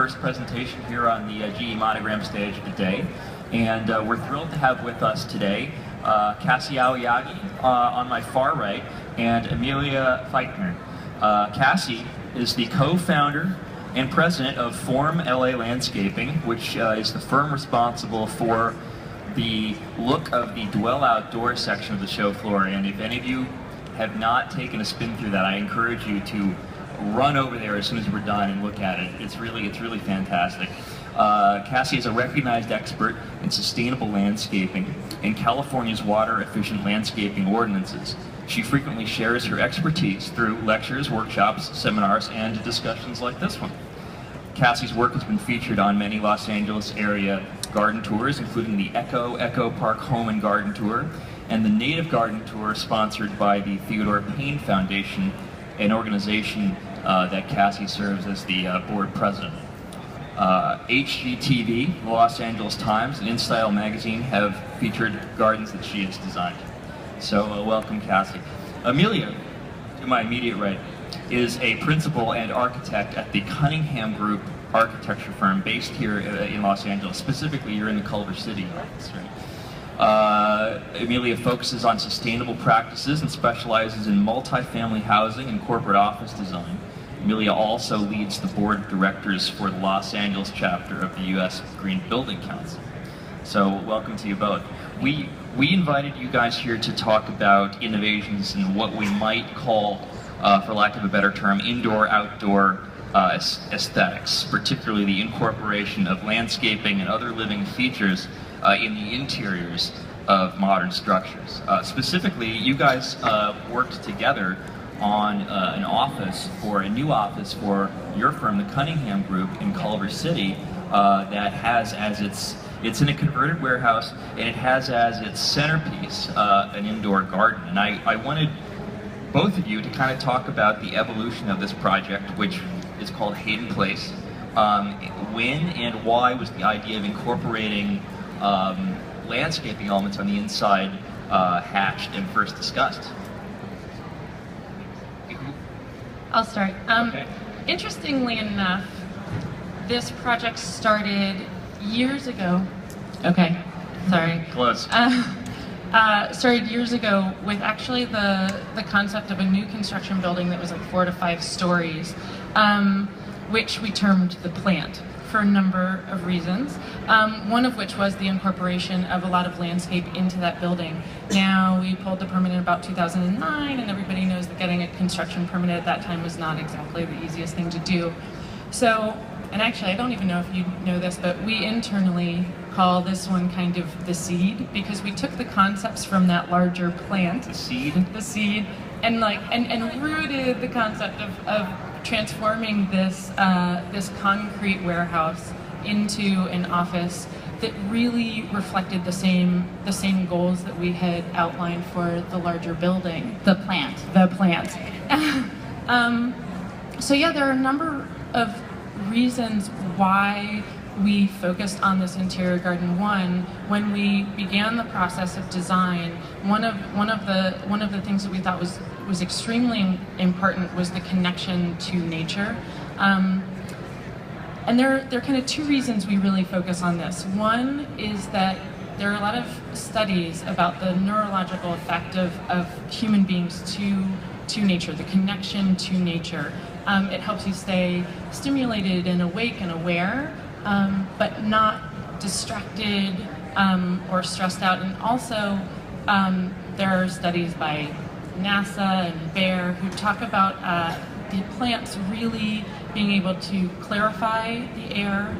first presentation here on the GE Monogram stage of the day. And we're thrilled to have with us today Cassy Aoyagi on my far right and Amelia Feichtner. Cassy is the co-founder and president of FormLA Landscaping, which is the firm responsible for the look of the Doyle outdoor section of the show floor. And if any of you have not taken a spin through that, I encourage you to run over there as soon as we're done and look at it. It's really fantastic. Cassy is a recognized expert in sustainable landscaping and California's water-efficient landscaping ordinances. She frequently shares her expertise through lectures, workshops, seminars, and discussions like this one. Cassy's work has been featured on many Los Angeles area garden tours, including the Echo Park Home and Garden Tour, and the Native Garden Tour sponsored by the Theodore Payne Foundation, an organization that Cassy serves as the board president. HGTV, the Los Angeles Times, and InStyle magazine have featured gardens that she has designed. So welcome, Cassy. Amelia, to my immediate right, is a principal and architect at the Cuningham Group architecture firm based here in Los Angeles. Specifically, you're in the Culver City office, right? Amelia focuses on sustainable practices and specializes in multifamily housing and corporate office design. Amelia also leads the board of directors for the Los Angeles chapter of the U.S. Green Building Council. So welcome to you both. We invited you guys here to talk about innovations in what we might call, for lack of a better term, indoor-outdoor aesthetics, particularly the incorporation of landscaping and other living features in the interiors of modern structures. Specifically, you guys worked together on a new office for your firm, the Cuningham Group in Culver City, that has as it's in a converted warehouse, and it has as its centerpiece an indoor garden. And I wanted both of you to kind of talk about the evolution of this project, which is called Hayden Place. When and why was the idea of incorporating landscaping elements on the inside hatched and first discussed? I'll start. Okay. Interestingly enough, this project started years ago. Okay, sorry. Close. Started years ago with actually the concept of a new construction building that was like 4 to 5 stories, which we termed the plant for a number of reasons. One of which was the incorporation of a lot of landscape into that building. Now, we pulled the permit in about 2009, and everybody knows that getting a construction permit at that time was not exactly the easiest thing to do. So, and actually, I don't even know if you know this, but we internally call this one kind of the seed, because we took the concepts from that larger plant. The seed? The seed, and rooted the concept of transforming this this concrete warehouse into an office that really reflected the same goals that we had outlined for the larger building. The plant. The plant. So yeah, there are a number of reasons why we focused on this interior garden. One, when we began the process of design, one of the things that we thought was extremely important was the connection to nature. And there are kind of 2 reasons we really focus on this. One is that there are a lot of studies about the neurological effect of human beings to nature, the connection to nature. It helps you stay stimulated and awake and aware, but not distracted or stressed out. And also, there are studies by NASA and Bayer who talk about the plants really being able to clarify the air,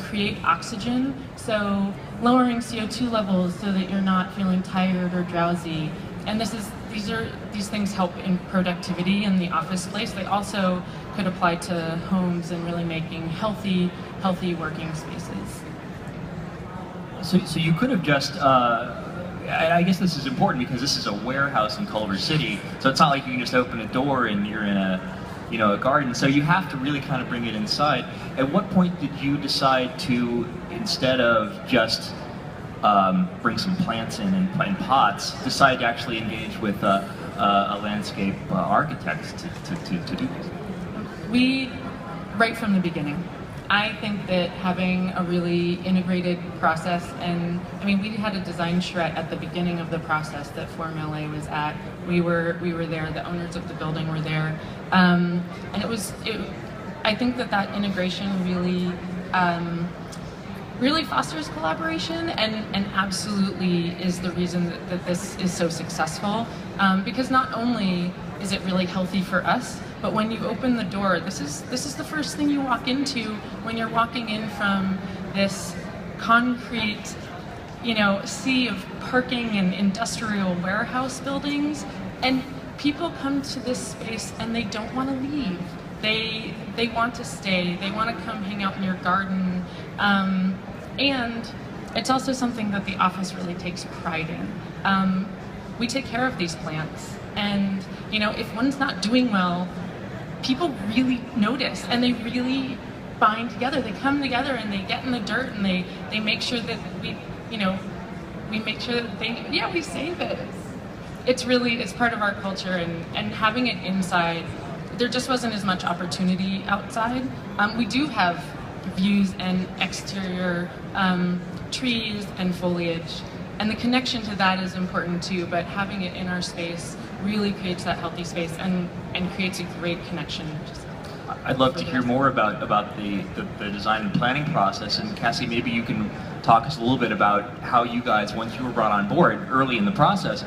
create oxygen, so lowering CO2 levels so that you're not feeling tired or drowsy. And these things help in productivity in the office space. They also could apply to homes and really making healthy working spaces. So you could have just, I guess this is important because this is a warehouse in Culver City, so it's not like you can just open a door and you're in a garden. So you have to really kind of bring it inside. At what point did you decide to, instead of just bring some plants in pots, decide to actually engage with a landscape architect to do this? We, right from the beginning, I think that having a really integrated process, and I mean, we had a design charrette at the beginning of the process that FormLA was at. We were there. The owners of the building were there, and I think that integration really fosters collaboration, and absolutely is the reason that this is so successful. Because not only is it really healthy for us, but when you open the door, this is the first thing you walk into when you're walking in from this concrete, sea of parking and industrial warehouse buildings, and people come to this space and they don't want to leave. They want to stay. They want to come hang out in your garden, and it's also something that the office really takes pride in. We take care of these plants, and if one's not doing well, people really notice, and they really bind together. They come together and they get in the dirt, and they make sure that we make sure that we save it. It's part of our culture, and having it inside, there just wasn't as much opportunity outside. We do have views and exterior trees and foliage, and the connection to that is important too, but having it in our space really creates that healthy space and creates a great connection. I'd love to hear more about the design and planning process, and Cassy, maybe you can talk us a little bit about how you guys, once you were brought on board early in the process,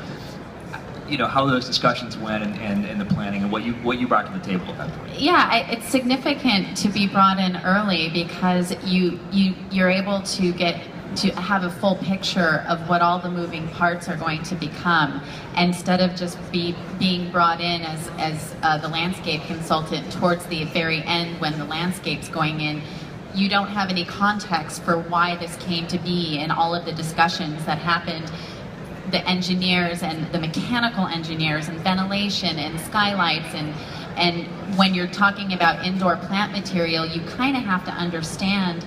how those discussions went and the planning and what you brought to the table at that point. Yeah, it's significant to be brought in early because you're able to have a full picture of what all the moving parts are going to become, instead of just being brought in as the landscape consultant towards the very end when the landscape's going in. You don't have any context for why this came to be and all of the discussions that happened. The engineers and the mechanical engineers and ventilation and skylights, and when you're talking about indoor plant material, you kind of have to understand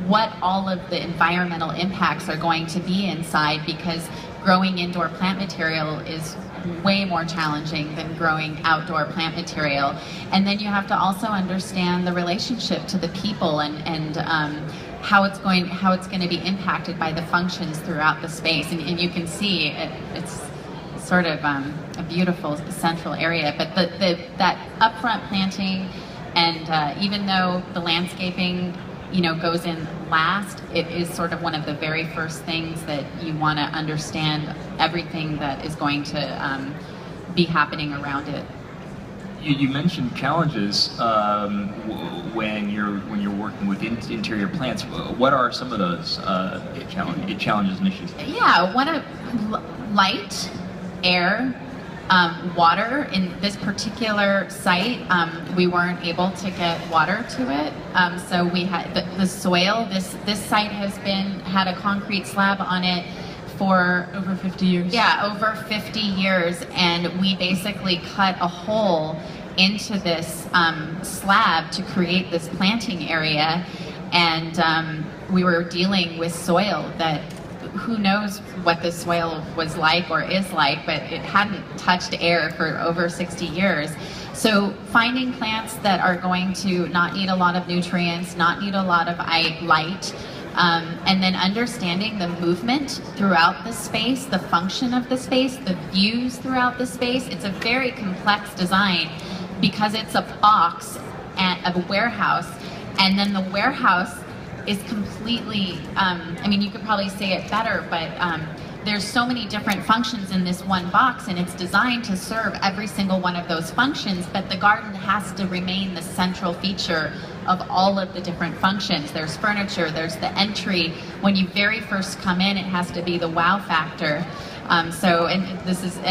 what all of the environmental impacts are going to be inside, because growing indoor plant material is way more challenging than growing outdoor plant material. And then you have to also understand the relationship to the people and how it's going to be impacted by the functions throughout the space. And you can see it's sort of a beautiful central area, but that upfront planting, and even though the landscaping goes in last, it is sort of one of the very first things that you want to understand everything that is going to be happening around it. You mentioned challenges when you're working with interior plants. What are some of those challenges and issues? Yeah, one of light, air, water. In this particular site, we weren't able to get water to it, so we had the soil. This site has had a concrete slab on it for over 50 years. Yeah, over 50 years, and we basically cut a hole into this slab to create this planting area, and we were dealing with soil that who knows what the soil was like or is like, but it hadn't touched air for over 60 years. So finding plants that are going to not need a lot of nutrients, not need a lot of light, and then understanding the movement throughout the space, the function of the space, the views throughout the space. It's a very complex design because it's a box of a warehouse, and then the warehouse is completely, I mean, you could probably say it better, but there's so many different functions in this one box, and it's designed to serve every single one of those functions, but the garden has to remain the central feature of all of the different functions. There's furniture, there's the entry. When you very first come in, it has to be the wow factor. And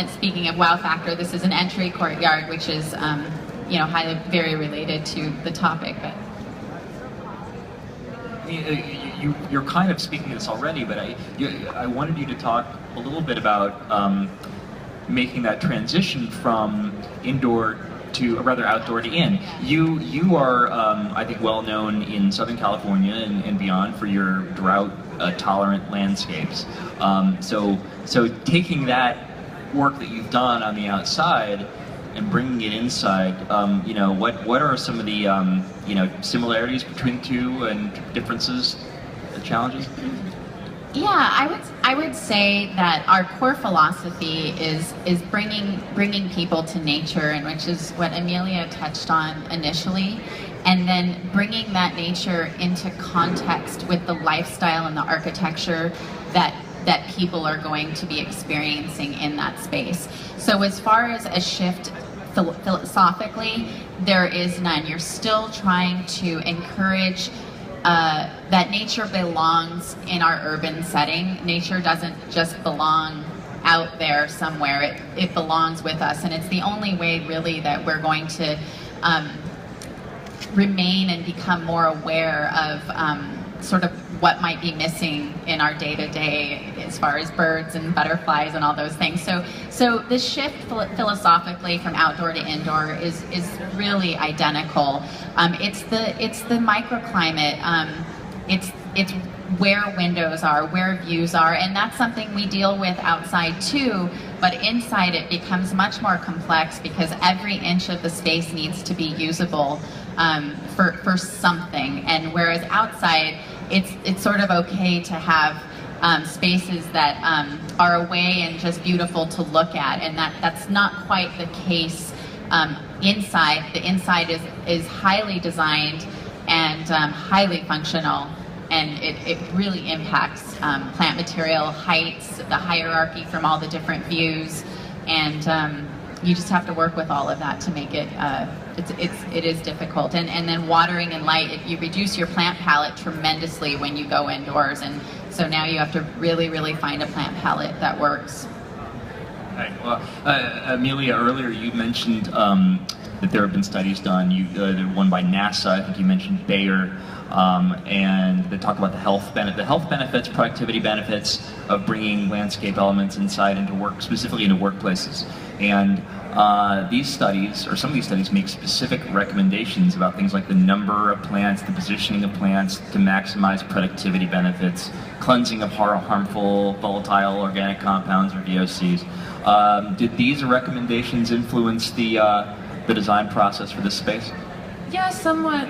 speaking of wow factor, this is an entry courtyard, which is, highly very related to the topic. But you're kind of speaking to this already, but I wanted you to talk a little bit about making that transition from indoor to, or rather outdoor to in. You are, I think, well known in Southern California and beyond for your drought-tolerant landscapes. So taking that work that you've done on the outside and bringing it inside, what are some of the similarities between the two and differences, challenges? Yeah, I would say that our core philosophy is bringing people to nature, and which is what Amelia touched on initially, and then bringing that nature into context with the lifestyle and the architecture that people are going to be experiencing in that space. So as far as a shift philosophically, there is none. You're still trying to encourage that nature belongs in our urban setting. Nature doesn't just belong out there somewhere. It belongs with us, and it's the only way really that we're going to remain and become more aware of sort of what might be missing in our day-to-day as far as birds and butterflies and all those things. So the shift philosophically from outdoor to indoor is really identical. It's the microclimate. It's where windows are, where views are, and that's something we deal with outside too, but inside it becomes much more complex because every inch of the space needs to be usable for something. And whereas outside, it's sort of okay to have spaces that are away and just beautiful to look at, and that's not quite the case inside. The inside is highly designed and highly functional, and it really impacts plant material, heights, the hierarchy from all the different views, and you just have to work with all of that to make it, it is difficult. And then watering and light, you reduce your plant palette tremendously when you go indoors, and so now you have to really, really find a plant palette that works. Right. Well, Amelia, earlier you mentioned that there have been studies done, one by NASA, I think you mentioned Bayer, and they talk about the health benefits, productivity benefits of bringing landscape elements inside into work, specifically into workplaces. And these studies, or some of these studies, make specific recommendations about things like the number of plants, the positioning of plants to maximize productivity benefits, cleansing of harmful, volatile organic compounds or VOCs. Did these recommendations influence the design process for this space? Yeah, somewhat.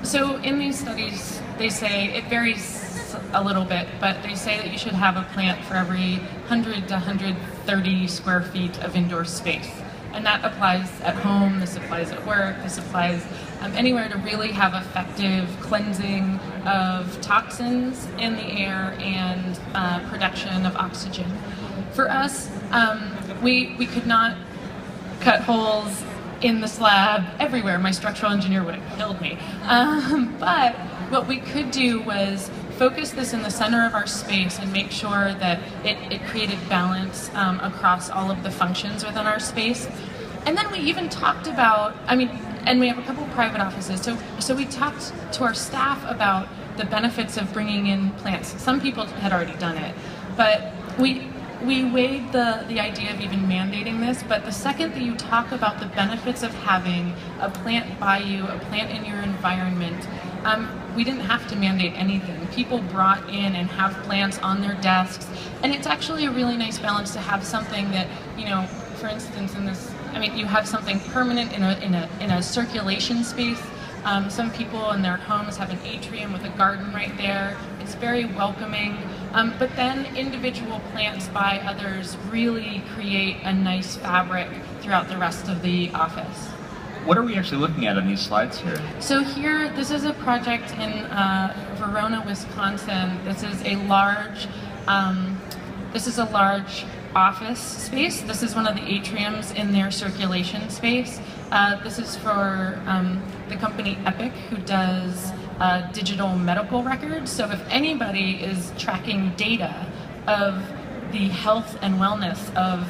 So in these studies, they say, it varies a little bit, but they say that you should have a plant for every 100 to 130 square feet of indoor space. And that applies at home, this applies at work, this applies anywhere to really have effective cleansing of toxins in the air and production of oxygen. For us, we could not cut holes in the slab everywhere. My structural engineer would have killed me. But what we could do was focus this in the center of our space and make sure that it created balance across all of the functions within our space. And then we even talked about, and we have a couple of private offices, so we talked to our staff about the benefits of bringing in plants. Some people had already done it, but we weighed the idea of even mandating this, but the second that you talk about the benefits of having a plant by you, a plant in your environment, we didn't have to mandate anything. People brought in and have plants on their desks, and it's actually a really nice balance to have something that, for instance, in this, you have something permanent in a circulation space. Some people in their homes have an atrium with a garden right there. It's very welcoming. But then individual plants by others really create a nice fabric throughout the rest of the office. What are we actually looking at on these slides here? So here, this is a project in Verona, Wisconsin. This is a large office space. This is one of the atriums in their circulation space. This is for the company Epic, who does digital medical records. So if anybody is tracking data of the health and wellness of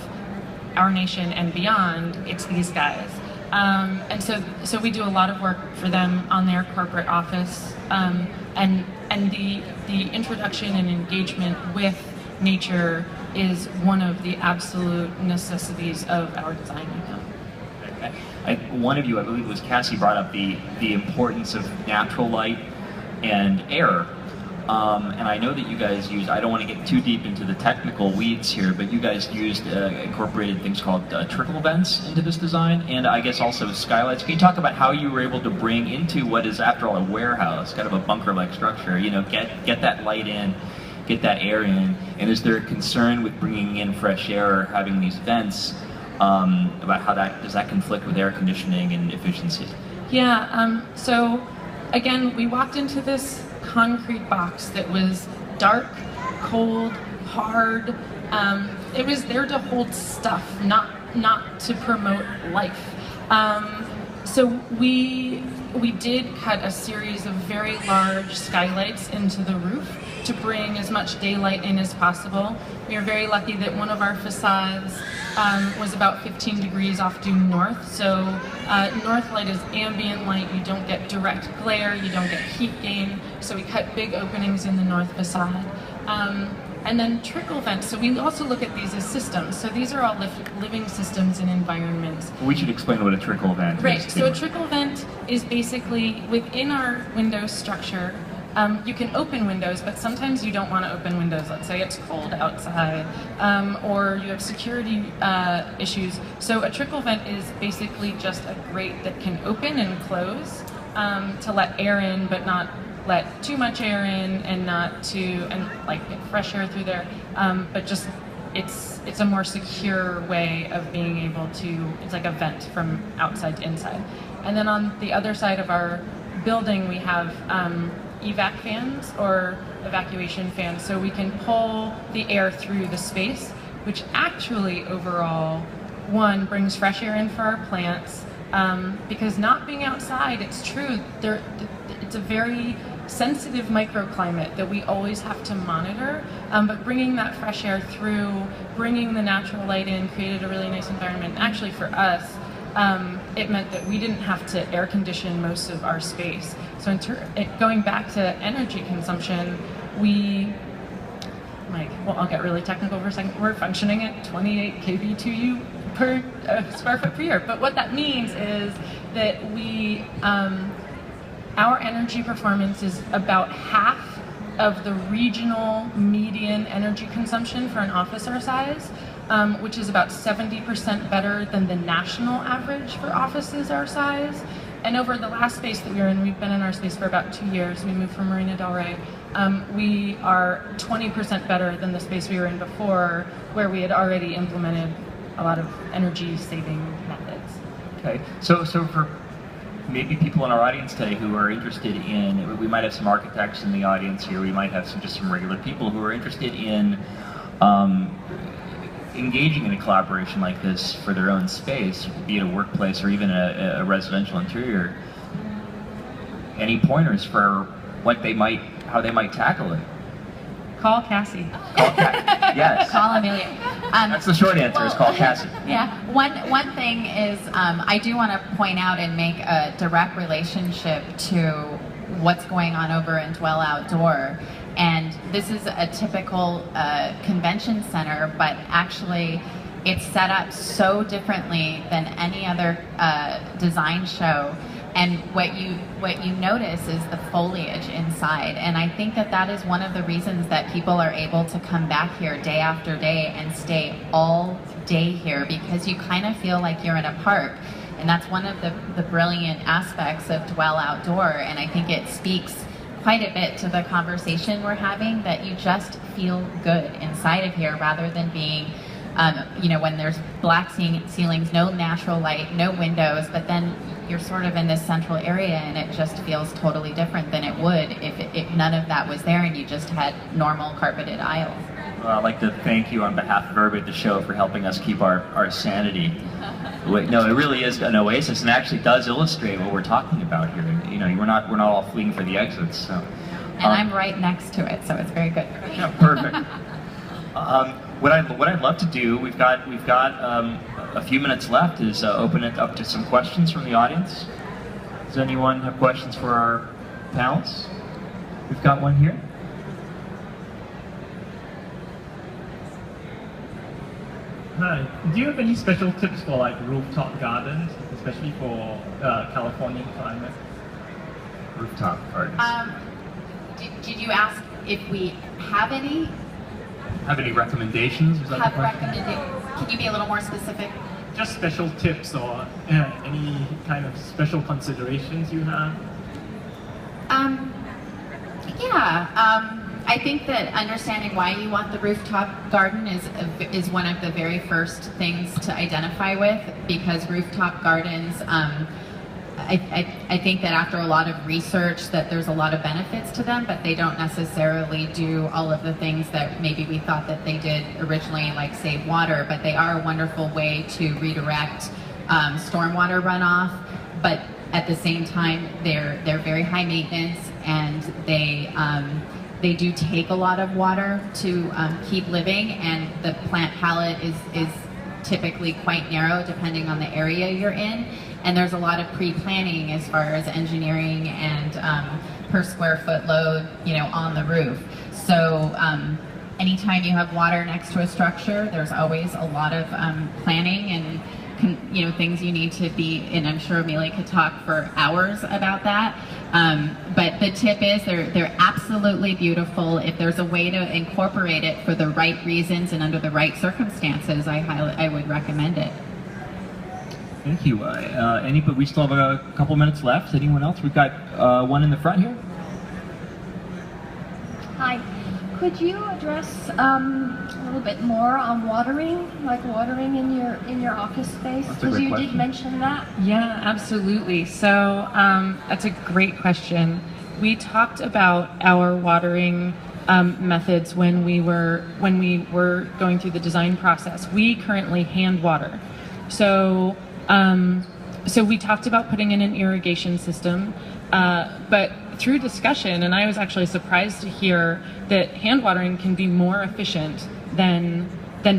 our nation and beyond, it's these guys. And so we do a lot of work for them on their corporate office, and the introduction and engagement with nature is one of the absolute necessities of our design. One of you, I believe it was Cassy, brought up the importance of natural light and air. And I know that you guys use, I don't want to get too deep into the technical weeds here, but you guys used incorporated things called trickle vents into this design, and I guess also skylights. Can you talk about how you were able to bring into what is, after all, a warehouse, kind of a bunker-like structure, you know, get that light in, get that air in, and is there a concern with bringing in fresh air or having these vents about how does that conflict with air conditioning and efficiency? Yeah, so again, we walked into this concrete box that was dark, cold, hard. It was there to hold stuff, not to promote life. So we did cut a series of very large skylights into the roof to bring as much daylight in as possible. We are very lucky that one of our facades was about 15 degrees off due north, so north light is ambient light. You don't get direct glare, you don't get heat gain, so we cut big openings in the north facade. And then trickle vents, so we also look at these as systems. So these are all living systems and environments. We should explain what a trickle vent is. Right, so a trickle vent is basically within our window structure. You can open windows, but sometimes you don't want to open windows. Let's say it's cold outside, or you have security issues. So a trickle vent is basically just a grate that can open and close to let air in, but not let too much air in, and like get fresh air through there. But just it's a more secure way of being able to. It's like a vent from outside to inside. And then on the other side of our building, we have evac fans or evacuation fans, so we can pull the air through the space, which actually overall, one, brings fresh air in for our plants, because not being outside, it's true, it's a very sensitive microclimate that we always have to monitor, but bringing that fresh air through, bringing the natural light in, created a really nice environment. Actually for us, it meant that we didn't have to air condition most of our space. So going back to energy consumption, I'll get really technical for a second. We're functioning at 28 kVTU per square foot per year. But what that means is that our energy performance is about half of the regional median energy consumption for an office our size, which is about 70% better than the national average for offices our size. And over the last space that we were in, we've been in our space for about 2 years, we moved from Marina Del Rey, we are 20% better than the space we were in before, where we had already implemented a lot of energy saving methods. Okay, so for maybe people in our audience today who are interested in, we might have some architects in the audience here, we might have just some regular people who are interested in engaging in a collaboration like this for their own space, be it a workplace or even a residential interior. Any pointers for how they might tackle it? Call Cassy. Yes. Call Amelia. That's the short answer, is call Cassy. Yeah, one thing is I do want to point out and make a direct relationship to what's going on over in Doyle Outdoor. And this is a typical convention center, but actually it's set up so differently than any other design show. And what you notice is the foliage inside. And I think that is one of the reasons that people are able to come back here day after day and stay all day here, because you kind of feel like you're in a park. And that's one of the brilliant aspects of Doyle Outdoor. And I think it speaks quite a bit to the conversation we're having, that you just feel good inside of here, rather than being, when there's black ceilings, no natural light, no windows, but then you're sort of in this central area and it just feels totally different than it would if none of that was there and you just had normal carpeted aisles. Well, I'd like to thank you on behalf of everybody at the show for helping us keep our sanity. No, it really is an oasis, and actually does illustrate what we're talking about here. We're not all fleeing for the exits. So. And I'm right next to it, so it's very good. Yeah, perfect. What I'd love to do, we've got a few minutes left, is open it up to some questions from the audience. Does anyone have questions for our panelists? We've got one here. Hi. Do you have any special tips for rooftop gardens, especially for Californian climate? Rooftop gardens. Did you ask if we have any, Have any recommendations? Is that the question? can you be a little more specific? Just special tips or any kind of special considerations you have? I think that understanding why you want the rooftop garden is one of the very first things to identify with, because rooftop gardens, I think that after a lot of research that there's a lot of benefits to them, but they don't necessarily do all of the things that maybe we thought that they did originally, like save water, but they are a wonderful way to redirect stormwater runoff, but at the same time they're very high maintenance, and they do take a lot of water to keep living, and the plant palette is typically quite narrow depending on the area you're in, and there's a lot of pre-planning as far as engineering and per square foot load, on the roof. So anytime you have water next to a structure, there's always a lot of planning and things you need to be, and I'm sure Amelia could talk for hours about that. But the tip is they're absolutely beautiful. If there's a way to incorporate it for the right reasons and under the right circumstances, I would recommend it. Thank you. But we still have a couple minutes left. Anyone else? We've got one in the front here. Hi. Could you address a little bit more on watering, like watering in your office space? Because you did mention that. Yeah, absolutely. So that's a great question. We talked about our watering methods when we were going through the design process. We currently hand water. So we talked about putting in an irrigation system, but through discussion, and I was actually surprised to hear that hand watering can be more efficient than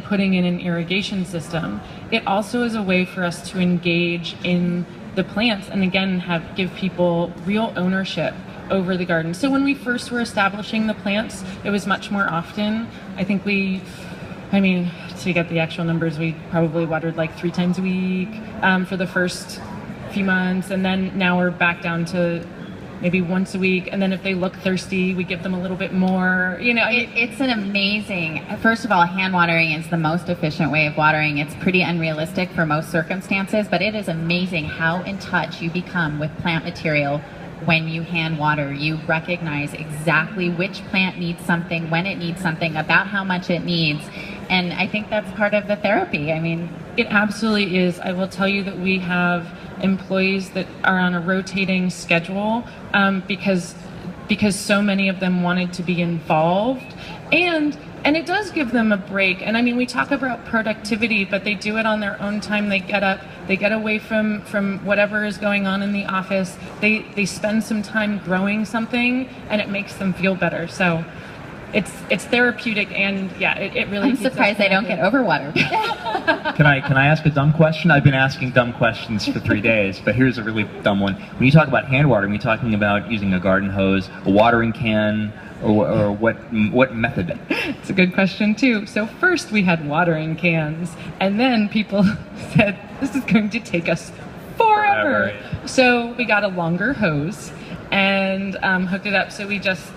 putting in an irrigation system. It also is a way for us to engage in the plants and again give people real ownership over the garden. So when we first were establishing the plants, it was much more often. I think to get the actual numbers, we probably watered like 3 times a week for the first few months, and then now we're back down to maybe once a week, and then if they look thirsty, we give them a little bit more. It's an amazing, first of all, hand watering is the most efficient way of watering. It's pretty unrealistic for most circumstances, but it is amazing how in touch you become with plant material when you hand water. You recognize exactly which plant needs something, when it needs something, about how much it needs, and I think that's part of the therapy. It absolutely is. I will tell you that we have employees that are on a rotating schedule because so many of them wanted to be involved, and it does give them a break. And we talk about productivity, but they do it on their own time. They get up, they get away from whatever is going on in the office. They spend some time growing something, and it makes them feel better. So it's therapeutic, and yeah, it really. I'm surprised they don't get overwatered. Can I ask a dumb question? I've been asking dumb questions for 3 days, but here's a really dumb one. When you talk about hand watering, are you talking about using a garden hose, a watering can, or what method? It's a good question too. So first we had watering cans, and then people said this is going to take us forever. So we got a longer hose and hooked it up. So we just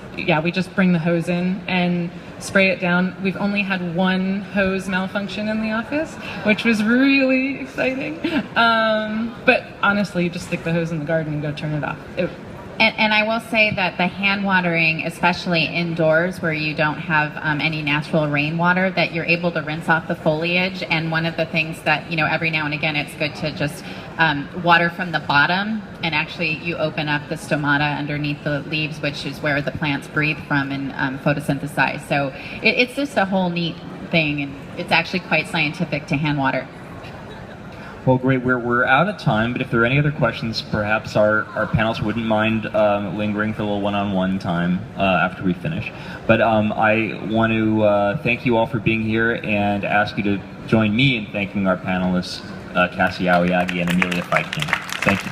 bring the hose in and spray it down. We've only had one hose malfunction in the office, which was really exciting. But honestly, you just stick the hose in the garden and go turn it off. And I will say that the hand watering, especially indoors where you don't have any natural rainwater, that you're able to rinse off the foliage. And one of the things that, every now and again, it's good to just water from the bottom, and actually you open up the stomata underneath the leaves, which is where the plants breathe from and photosynthesize. So it's just a whole neat thing, and it's actually quite scientific to hand water. Well, great. We're out of time, but if there are any other questions, perhaps our panelists wouldn't mind lingering for a little one-on-one time after we finish. But I want to thank you all for being here and ask you to join me in thanking our panelists, Cassy, Aoyagi, and Amelia Feichtner. Thank you.